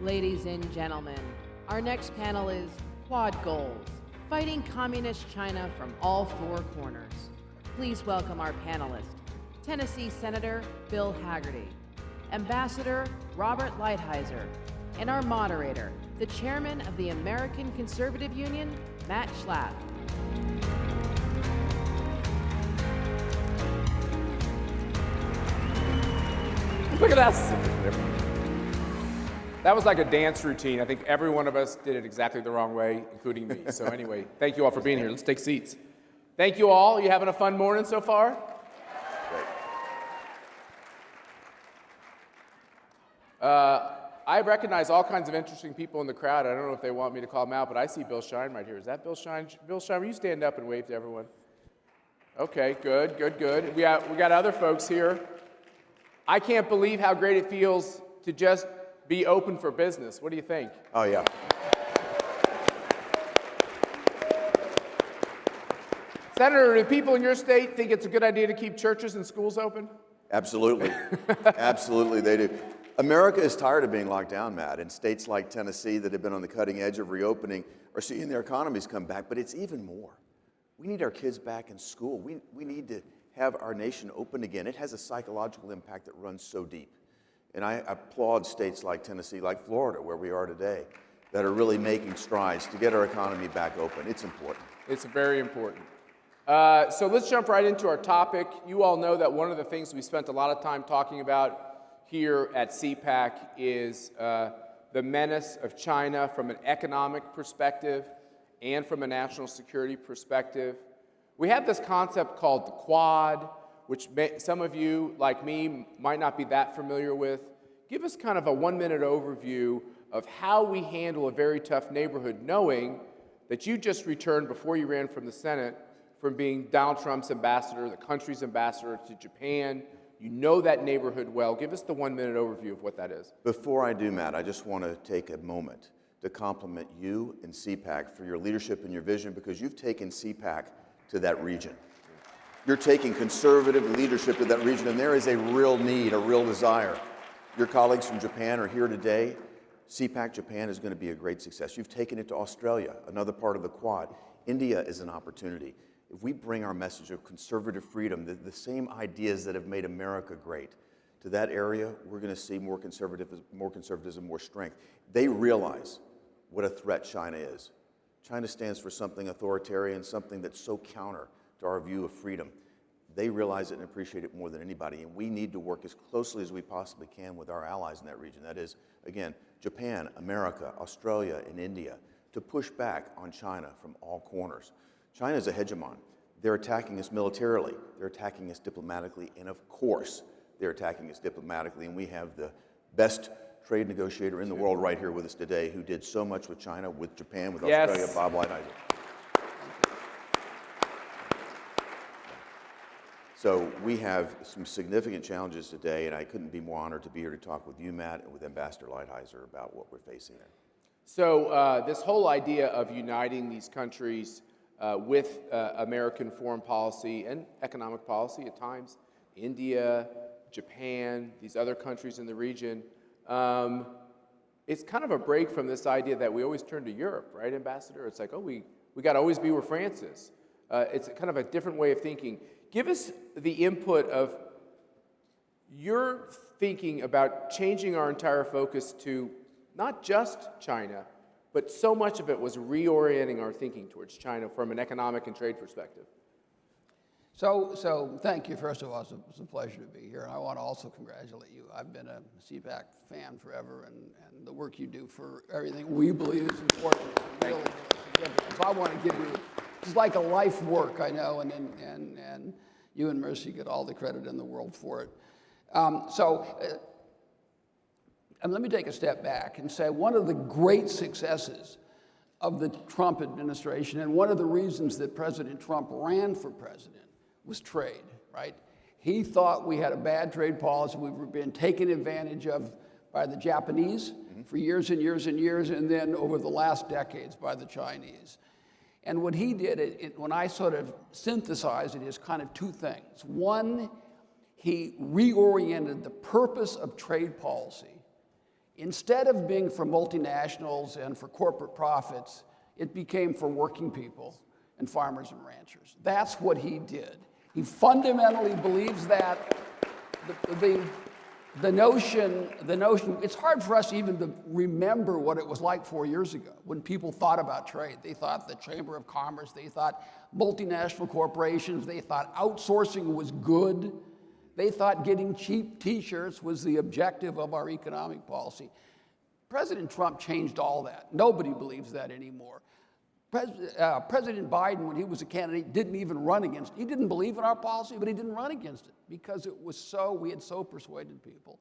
Ladies and gentlemen, our next panel is Quad Goals, Fighting Communist China from All Four Corners. Please welcome our panelist, Tennessee Senator Bill Hagerty, Ambassador Robert Lighthizer, and our moderator, the Chairman of the American Conservative Union, Matt Schlapp. Look at that. That was like a dance routine. I think every one of us did it exactly the wrong way, including me. So anyway, thank you all for being here. Let's take seats. Thank you all. You having a fun morning so far? Great. I recognize all kinds of interesting people in the crowd. I don't know if they want me to call them out, but I see Bill Shine right here. Is that Bill Shine? Bill Shine, will you stand up and wave to everyone? Okay, good. We got other folks here. I can't believe how great it feels to just be open for business. What do you think? Oh, yeah. Senator, do people in your state think it's a good idea to keep churches and schools open? Absolutely. Absolutely, they do. America is tired of being locked down, Matt, and states like Tennessee that have been on the cutting edge of reopening are seeing their economies come back, but it's even more. We need our kids back in school. We need to have our nation open again. It has a psychological impact that runs so deep. And I applaud states like Tennessee, like Florida, where we are today, that are really making strides to get our economy back open. It's important. It's very important. So let's jump right into our topic. You all know that one of the things we spent a lot of time talking about here at CPAC is the menace of China from an economic perspective and from a national security perspective. We have this concept called the Quad, which some of you, like me, might not be that familiar with. Give us kind of a 1-minute overview of how we handle a very tough neighborhood, knowing that you just returned, before you ran from the Senate, from being Donald Trump's ambassador, the country's ambassador to Japan. You know that neighborhood well. Give us the 1-minute overview of what that is. Before I do, Matt, I just want to take a moment to compliment you and CPAC for your leadership and your vision, because you've taken CPAC to that region. You're taking conservative leadership to that region, and there is a real need, a real desire. Your colleagues from Japan are here today. CPAC Japan is going to be a great success. You've taken it to Australia, another part of the Quad. India is an opportunity. If we bring our message of conservative freedom, the same ideas that have made America great, to that area, we're going to see more conservatism, more strength. They realize what a threat China is. China stands for something authoritarian, something that's so counter to our view of freedom. They realize it and appreciate it more than anybody, and we need to work as closely as we possibly can with our allies in that region. That is, again, Japan, America, Australia, and India, to push back on China from all corners. China is a hegemon. They're attacking us militarily. They're attacking us diplomatically, and of course, they're attacking us diplomatically, and we have the best trade negotiator in the world right here with us today, who did so much with China, with Japan, with Australia, Bob Lighthizer. So we have some significant challenges today, and I couldn't be more honored to be here to talk with you, Matt, and with Ambassador Lighthizer about what we're facing there. So this whole idea of uniting these countries with American foreign policy and economic policy at times, India, Japan, these other countries in the region, it's kind of a break from this idea that we always turn to Europe, right, Ambassador? It's like, oh, we got to always be where France is. It's kind of a different way of thinking. Give us the input of your thinking about changing our entire focus to not just China, but so much of it was reorienting our thinking towards China from an economic and trade perspective. So thank you. First of all, it's a pleasure to be here. And I want to also congratulate you. I've been a CPAC fan forever, and the work you do for everything we believe is important. Really, so I want to give you, it's like a life work, I know, and you and Mercy get all the credit in the world for it. And let me take a step back and say one of the great successes of the Trump administration, and one of the reasons that President Trump ran for president, was trade, right? He thought we had a bad trade policy. We were being taken advantage of by the Japanese for years and years and years, and then over the last decades by the Chinese. And what he did, when I sort of synthesized it, is kind of two things. One, he reoriented the purpose of trade policy Instead of being for multinationals and for corporate profits, it became for working people and farmers and ranchers. That's what he did. He fundamentally believes that. The notion, it's hard for us even to remember what it was like 4 years ago when people thought about trade. They thought the Chamber of Commerce, they thought multinational corporations, they thought outsourcing was good. They thought getting cheap t-shirts was the objective of our economic policy. President Trump changed all that. Nobody believes that anymore. President Biden, when he was a candidate, didn't even run against it. He didn't believe in our policy, but he didn't run against it because it was we had so persuaded people.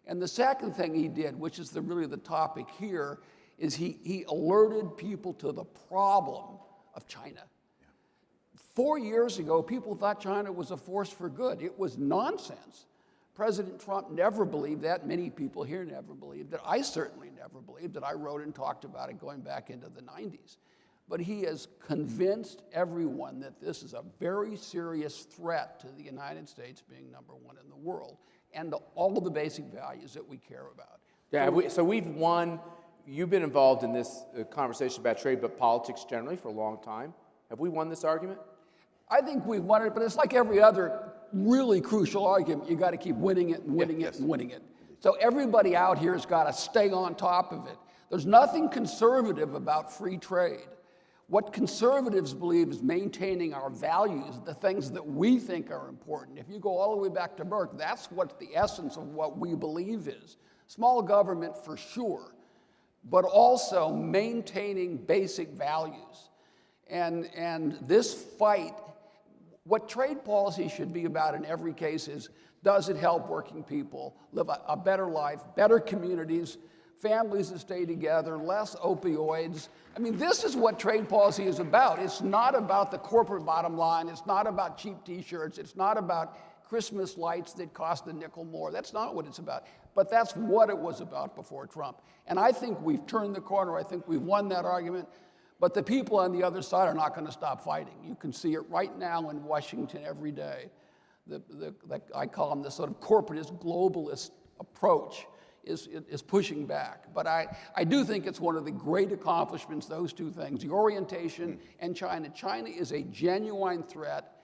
And the second thing he did, which is really the topic here, is he alerted people to the problem of China. 4 years ago, people thought China was a force for good. It was nonsense. President Trump never believed that. Many people here never believed it. I certainly never believed it. I wrote and talked about it going back into the 90s. But he has convinced everyone that this is a very serious threat to the United States being #1 in the world and to all of the basic values that we care about. Yeah, so we've won. You've been involved in this conversation about trade, but politics generally for a long time. Have we won this argument? I think we've won it, but it's like every other really crucial argument. You got to keep winning it and winning it and winning it. So everybody out here has got to stay on top of it. There's nothing conservative about free trade. What conservatives believe is maintaining our values, the things that we think are important. If you go all the way back to Burke, that's what the essence of what we believe is. Small government for sure, but also maintaining basic values. And this fight, what trade policy should be about in every case is, does it help working people live a better life, better communities, families that stay together, less opioids? I mean, this is what trade policy is about. It's not about the corporate bottom line. It's not about cheap t-shirts. It's not about Christmas lights that cost a nickel more. That's not what it's about. But that's what it was about before Trump. And I think we've turned the corner. I think we've won that argument. But the people on the other side are not going to stop fighting. You can see it right now in Washington every day. I call them the sort of corporatist, globalist approach is pushing back. But I do think it's one of the great accomplishments, those two things, the orientation and China. China is a genuine threat.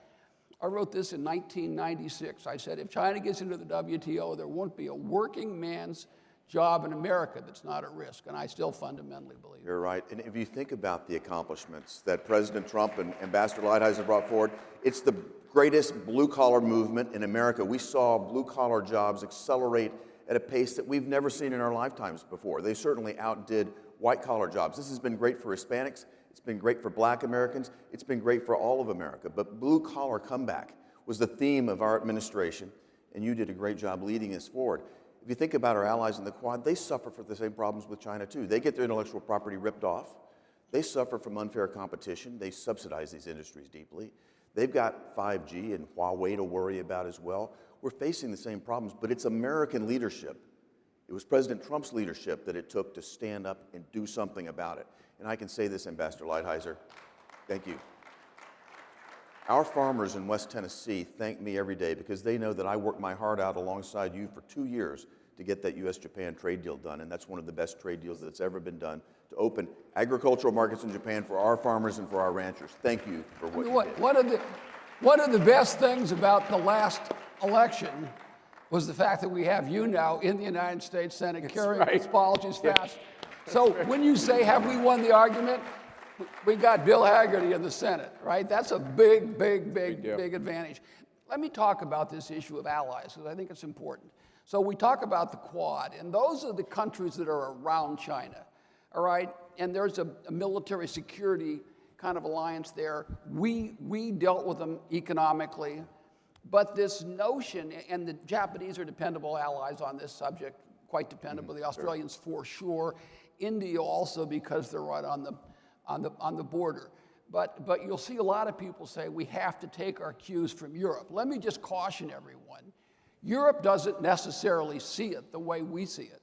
I wrote this in 1996. I said, if China gets into the WTO, there won't be a working man's job in America that's not at risk, and I still fundamentally believe it. You're right, and if you think about the accomplishments that President Trump and Ambassador Lighthizer brought forward, it's the greatest blue-collar movement in America. We saw blue-collar jobs accelerate at a pace that we've never seen in our lifetimes before. They certainly outdid white-collar jobs. This has been great for Hispanics, it's been great for Black Americans, it's been great for all of America, but blue-collar comeback was the theme of our administration, and you did a great job leading us forward. If you think about our allies in the Quad, they suffer from the same problems with China too. They get their intellectual property ripped off. They suffer from unfair competition. They subsidize these industries deeply. They've got 5G and Huawei to worry about as well. We're facing the same problems, but it's American leadership. It was President Trump's leadership that it took to stand up and do something about it. And I can say this, Ambassador Lighthizer, thank you. Our farmers in West Tennessee thank me every day because they know that I worked my heart out alongside you for 2 years to get that U.S.-Japan trade deal done, and that's one of the best trade deals that's ever been done to open agricultural markets in Japan for our farmers and for our ranchers. Thank you for what you did. One of the best things about the last election was the fact that we have you now in the United States Senate carrying these policies fast. So when you say, have we won the argument? We got Bill Hagerty in the Senate, right? That's a big advantage. Let me talk about this issue of allies, because I think it's important. So we talk about the Quad, and those are the countries that are around China, all right? And there's a military security kind of alliance there. We dealt with them economically, but this notion, and the Japanese are dependable allies on this subject, quite dependable. The Australians for sure. India also, because they're right on the border. But you'll see a lot of people say we have to take our cues from Europe. Let me just caution everyone. Europe doesn't necessarily see it the way we see it.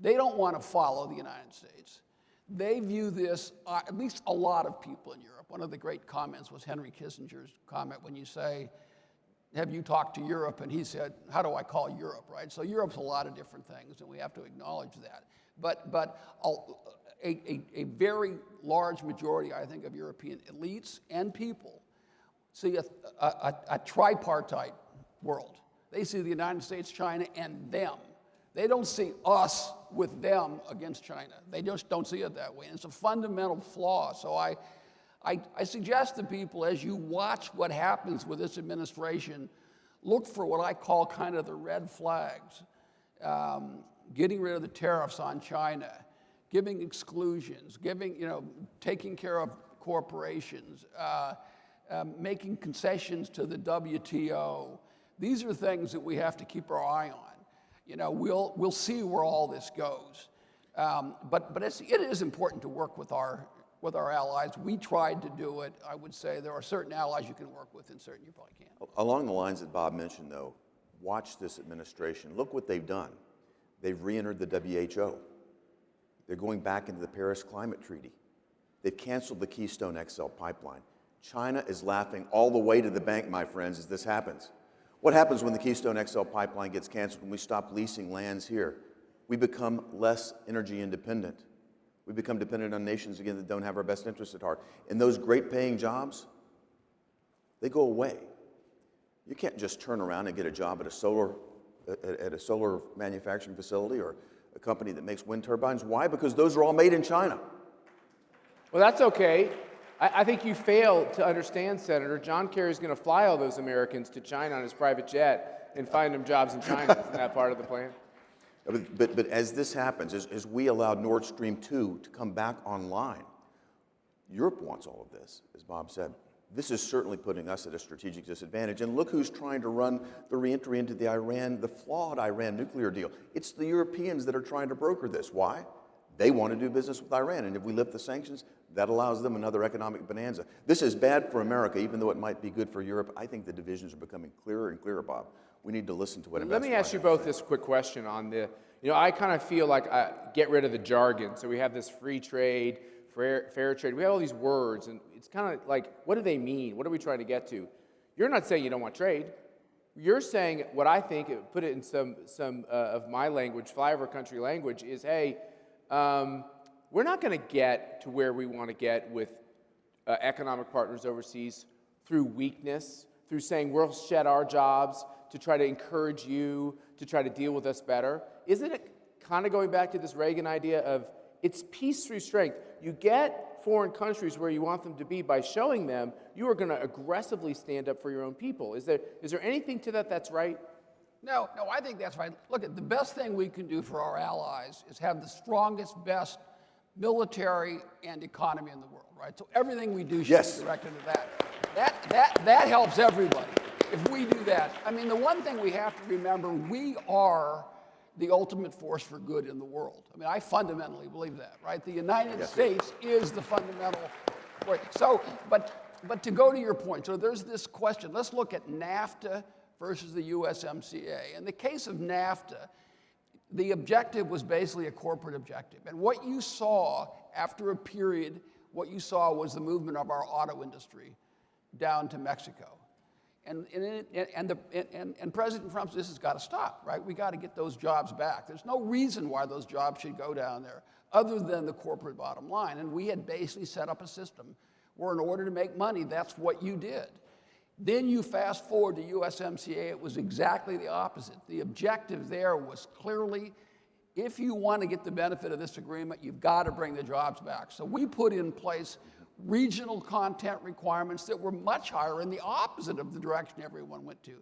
They don't want to follow the United States. They view this, at least a lot of people in Europe. One of the great comments was Henry Kissinger's comment when you say, have you talked to Europe? And he said, how do I call Europe, right? So Europe's a lot of different things, and we have to acknowledge that. But a very large majority, I think, of European elites and people see a tripartite world. They see the United States, China, and them. They don't see us with them against China. They just don't see it that way. And it's a fundamental flaw. So I suggest to people, as you watch what happens with this administration, look for what I call kind of the red flags. Getting rid of the tariffs on China, giving exclusions, taking care of corporations, making concessions to the WTO. These are things that we have to keep our eye on. We'll see where all this goes. But it is important to work with our allies. We tried to do it. I would say there are certain allies you can work with and certain you probably can't. Along the lines that Bob mentioned, though, watch this administration. Look what they've done. They've re-entered the WHO. They're going back into the Paris Climate Treaty. They've canceled the Keystone XL pipeline. China is laughing all the way to the bank, my friends, as this happens. What happens when the Keystone XL pipeline gets canceled, when we stop leasing lands here? We become less energy independent. We become dependent on nations, again, that don't have our best interests at heart. And those great paying jobs, they go away. You can't just turn around and get a job at a solar manufacturing facility or a company that makes wind turbines. Why? Because those are all made in China. Well, that's okay. I think you fail to understand, Senator. John Kerry's going to fly all those Americans to China on his private jet and find them jobs in China. Isn't that part of the plan? But as this happens, as we allowed Nord Stream 2 to come back online, Europe wants all of this, as Bob said. This is certainly putting us at a strategic disadvantage. And look who's trying to run the reentry into the flawed Iran nuclear deal. It's the Europeans that are trying to broker this. Why? They want to do business with Iran. And if we lift the sanctions, that allows them another economic bonanza. This is bad for America, even though it might be good for Europe. I think the divisions are becoming clearer and clearer, Bob. We need to listen to what Let me ask you both this quick question on the, I kind of feel like get rid of the jargon. So we have this free trade, fair trade. We have all these words, and it's kind of like, what do they mean? What are we trying to get to? You're not saying you don't want trade. You're saying what I think, put it in some of my language, flyover country language, is, hey, we're not going to get to where we want to get with economic partners overseas through weakness, through saying we'll shed our jobs to try to encourage you to try to deal with us better. Isn't it kind of going back to this Reagan idea of it's peace through strength? You get foreign countries where you want them to be by showing them you are going to aggressively stand up for your own people. Is there anything to that that's right? No, I think that's right. Look, the best thing we can do for our allies is have the strongest, best military and economy in the world, right? So everything we do should be directed at that. That helps everybody. If we do that, I mean, the one thing we have to remember, we are the ultimate force for good in the world. I mean, I fundamentally believe that, right? The United States is the fundamental force. So, but to go to your point, so there's this question. Let's look at NAFTA versus the USMCA. In the case of NAFTA, the objective was basically a corporate objective. And what you saw after a period, what you saw was the movement of our auto industry down to Mexico. And President Trump says, this has got to stop, right? We got to get those jobs back. There's no reason why those jobs should go down there other than the corporate bottom line. And we had basically set up a system where in order to make money, that's what you did. Then you fast forward to USMCA, it was exactly the opposite. The objective there was clearly, if you want to get the benefit of this agreement, you've got to bring the jobs back. So we put in place regional content requirements that were much higher in the opposite of the direction everyone went to.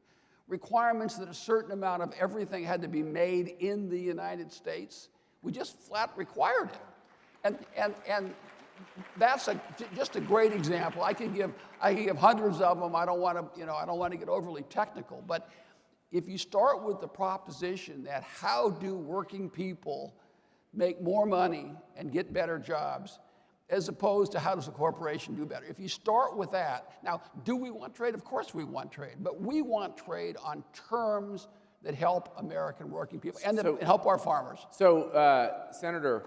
Requirements that a certain amount of everything had to be made in the United States. We just flat required it. And that's just a great example. I can give hundreds of them. I don't want to get overly technical, but if you start with the proposition that how do working people make more money and get better jobs, as opposed to how does a corporation do better? If you start with that, now, do we want trade? Of course we want trade, but we want trade on terms that help American working people and that help our farmers. So, Senator,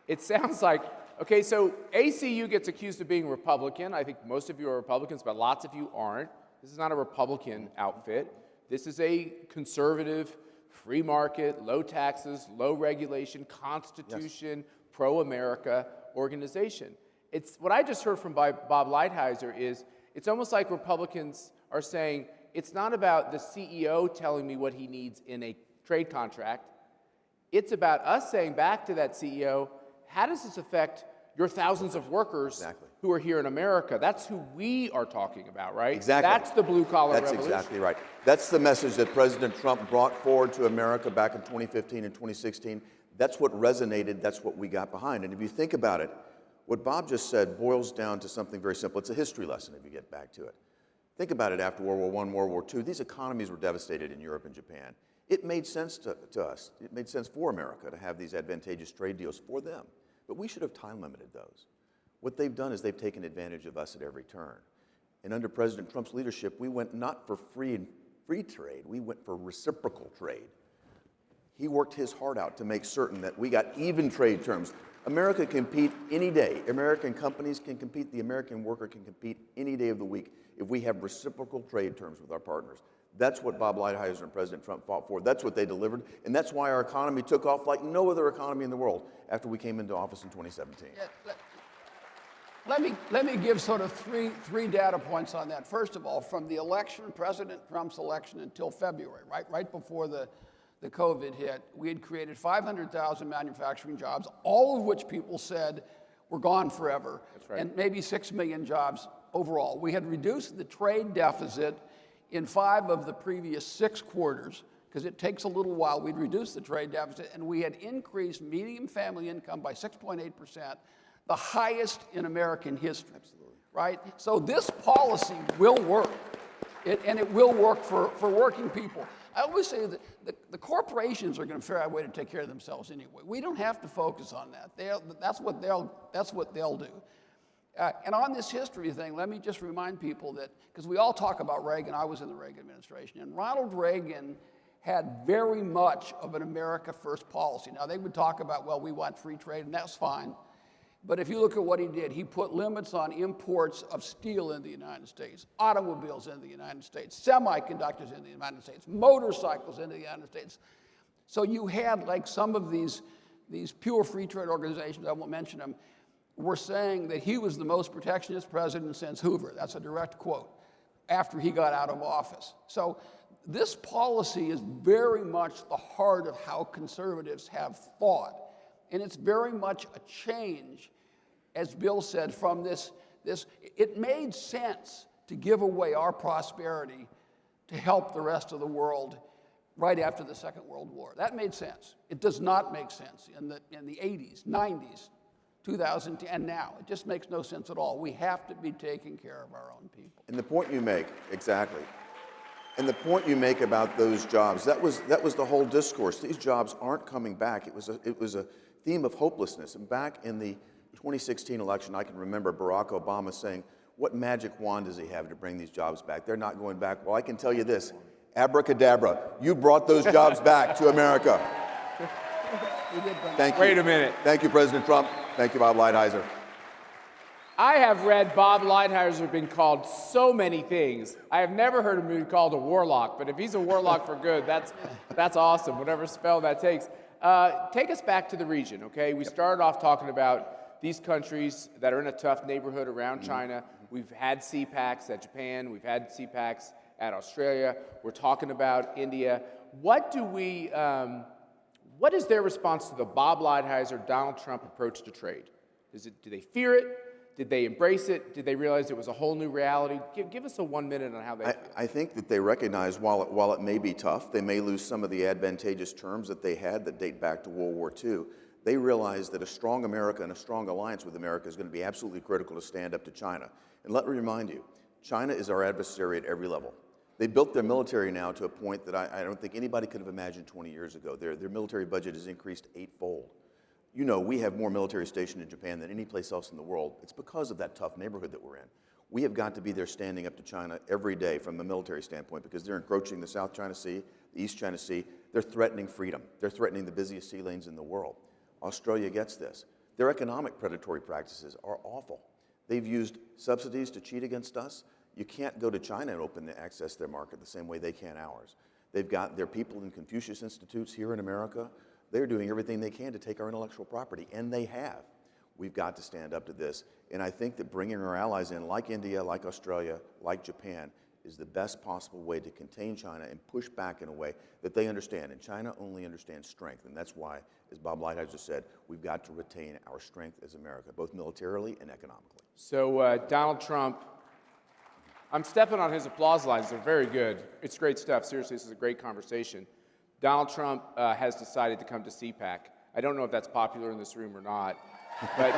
it sounds like, okay, so ACU gets accused of being Republican. I think most of you are Republicans, but lots of you aren't. This is not a Republican outfit. This is a conservative, free market, low taxes, low regulation, constitution, pro-America organization. It's what I just heard from Bob Lighthizer is it's almost like Republicans are saying it's not about the CEO telling me what he needs in a trade contract. It's about us saying back to that CEO, how does this affect your thousands of workers who are here in America? That's who we are talking about, right? Exactly. That's the blue-collar revolution. That's exactly right. That's the message that President Trump brought forward to America back in 2015 and 2016. That's what resonated. That's what we got behind. And if you think about it, what Bob just said boils down to something very simple. It's a history lesson if you get back to it. Think about it after World War I, World War II. These economies were devastated in Europe and Japan. It made sense to us. It made sense for America to have these advantageous trade deals for them. But we should have time limited those. What they've done is they've taken advantage of us at every turn. And under President Trump's leadership, we went not for free trade, we went for reciprocal trade. He worked his heart out to make certain that we got even trade terms. America can compete any day. American companies can compete. The American worker can compete any day of the week if we have reciprocal trade terms with our partners. That's what Bob Lighthizer and President Trump fought for. That's what they delivered. And that's why our economy took off like no other economy in the world after we came into office in 2017. Let me give sort of three data points on that. First of all, from the election, President Trump's election until February, right before the COVID hit, we had created 500,000 manufacturing jobs, all of which people said were gone forever. That's right. And maybe 6 million jobs overall. We had reduced the trade deficit in 5 of the previous 6 quarters, because it takes a little while. We'd reduced the trade deficit, and we had increased median family income by 6.8%, the highest in American history. Absolutely. Right? So this policy will work, and it will work for working people. I always say that the corporations are going to figure out a way to take care of themselves anyway. We don't have to focus on that. That's what they'll do. And on this history thing, let me just remind people that, because we all talk about Reagan, I was in the Reagan administration, and Ronald Reagan had very much of an America First policy. Now, they would talk about, well, we want free trade, and that's fine. But if you look at what he did, he put limits on imports of steel in the United States, automobiles in the United States, semiconductors in the United States, motorcycles in the United States. So you had, like, some of these pure free trade organizations, I won't mention them, were saying that he was the most protectionist president since Hoover. That's a direct quote, after he got out of office. So this policy is very much the heart of how conservatives have thought. And it's very much a change, as Bill said, from this. It made sense to give away our prosperity to help the rest of the world right after the Second World War. That made sense. It does not make sense in the 80s, 90s, 2010, and now. It just makes no sense at all. We have to be taking care of our own people. And the point you make, exactly. And the point you make about those jobs, that was the whole discourse. These jobs aren't coming back. It was a theme of hopelessness. And back in the 2016 election, I can remember Barack Obama saying, what magic wand does he have to bring these jobs back? They're not going back. Well, I can tell you this, abracadabra, you brought those jobs back to America. Thank you. Wait a minute. Thank you, President Trump. Thank you, Bob Lighthizer. I have read Bob Lighthizer been called so many things. I have never heard him be called a warlock, but if he's a warlock for good, that's awesome, whatever spell that takes. Take us back to the region, okay? We started off talking about these countries that are in a tough neighborhood around China. We've had CPACs at Japan. We've had CPACs at Australia. We're talking about India. What is their response to the Bob Lighthizer, Donald Trump approach to trade? Do they fear it? Did they embrace it? Did they realize it was a whole new reality? Give us a 1 minute on how they feel. I think that they recognize while it may be tough, they may lose some of the advantageous terms that they had that date back to World War II. They realize that a strong America and a strong alliance with America is going to be absolutely critical to stand up to China. And let me remind you, China is our adversary at every level. They built their military now to a point that I don't think anybody could have imagined 20 years ago. Their military budget has increased 8-fold. You know, we have more military stationed in Japan than any place else in the world. It's because of that tough neighborhood that we're in. We have got to be there standing up to China every day from a military standpoint because they're encroaching the South China Sea, the East China Sea. They're threatening freedom. They're threatening the busiest sea lanes in the world. Australia gets this. Their economic predatory practices are awful. They've used subsidies to cheat against us. You can't go to China and open to access their market the same way they can ours. They've got their people in Confucius Institutes here in America. They're doing everything they can to take our intellectual property, and they have. We've got to stand up to this. And I think that bringing our allies in, like India, like Australia, like Japan, is the best possible way to contain China and push back in a way that they understand. And China only understands strength, and that's why, as Bob Lighthizer said, we've got to retain our strength as America, both militarily and economically. So Donald Trump, I'm stepping on his applause lines. They're very good. It's great stuff. Seriously, this is a great conversation. Donald Trump has decided to come to CPAC. I don't know if that's popular in this room or not, but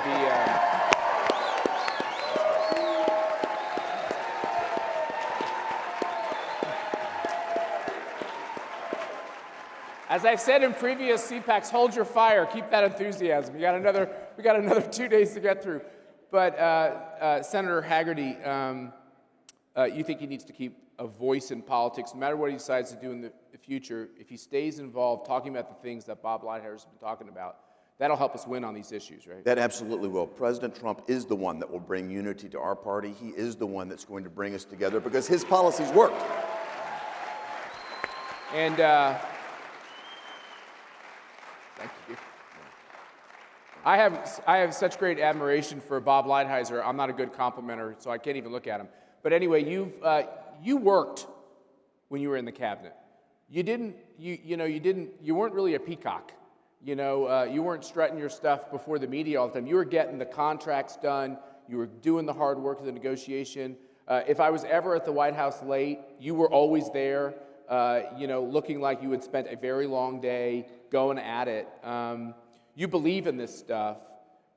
as I've said in previous CPACs, hold your fire, keep that enthusiasm. We got another 2 days to get through. But Senator Hagerty, you think he needs to keep a voice in politics, no matter what he decides to do in the future. If he stays involved, talking about the things that Bob Lighthizer has been talking about, that'll help us win on these issues, right? That absolutely will. President Trump is the one that will bring unity to our party. He is the one that's going to bring us together because his policies worked. And thank you. I have such great admiration for Bob Lighthizer. I'm not a good complimenter, so I can't even look at him. But anyway, you worked when you were in the cabinet. You weren't really a peacock. You weren't strutting your stuff before the media all the time. You were getting the contracts done. You were doing the hard work of the negotiation. If I was ever at the White House late, you were always there, looking like you had spent a very long day going at it. You believe in this stuff.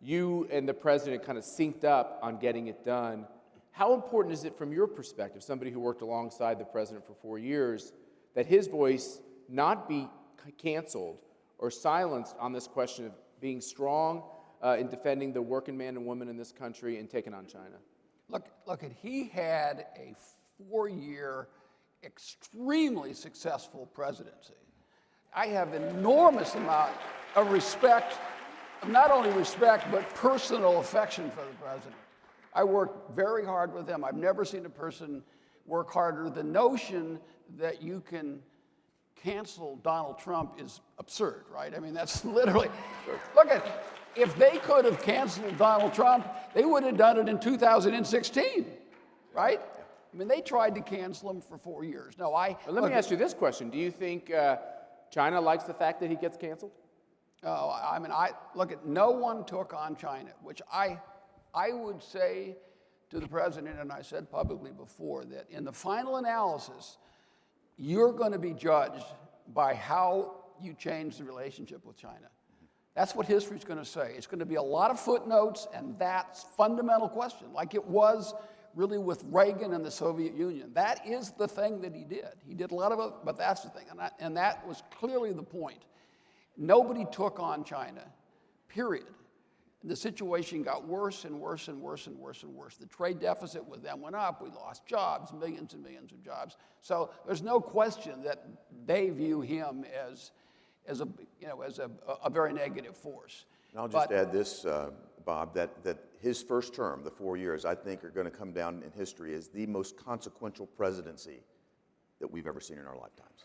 You and the president kind of synced up on getting it done. How important is it from your perspective, somebody who worked alongside the president for 4 years, that his voice not be canceled or silenced on this question of being strong in defending the working man and woman in this country and taking on China? Look, he had a 4-year, extremely successful presidency. I have enormous amount of respect, not only respect, but personal affection for the president. I worked very hard with him. I've never seen a person work harder. The notion that you can cancel Donald Trump is absurd, right? I mean, that's literally, look at, if they could have canceled Donald Trump, they would have done it in 2016, right? I mean, they tried to cancel him for 4 years. No, let me ask you this question. Do you think China likes the fact that he gets canceled? No one took on China, which I would say to the president, and I said publicly before, that in the final analysis, you're going to be judged by how you change the relationship with China. That's what history's going to say. It's going to be a lot of footnotes, and that's fundamental question, like it was really with Reagan and the Soviet Union. That is the thing that he did. He did a lot of it, but that's the thing, and that was clearly the point. Nobody took on China, period. The situation got worse and worse and worse and worse and worse. The trade deficit with them went up. We lost jobs, millions and millions of jobs. So there's no question that they view him as a very negative force. And I'll just add this, Bob, that his first term, the 4 years, I think are going to come down in history as the most consequential presidency that we've ever seen in our lifetimes.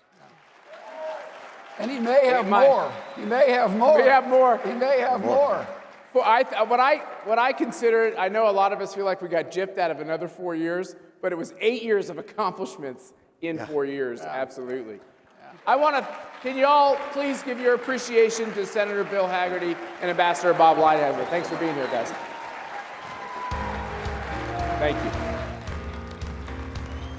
And he may have more. He may have more. He may have more. He may have more. Well, what I consider it, I know a lot of us feel like we got gypped out of another 4 years, but it was 8 years of accomplishments in 4 years, absolutely. Yeah. Can you all please give your appreciation to Senator Bill Hagerty and Ambassador Bob Lighthizer. Thanks for being here, guys. Thank you.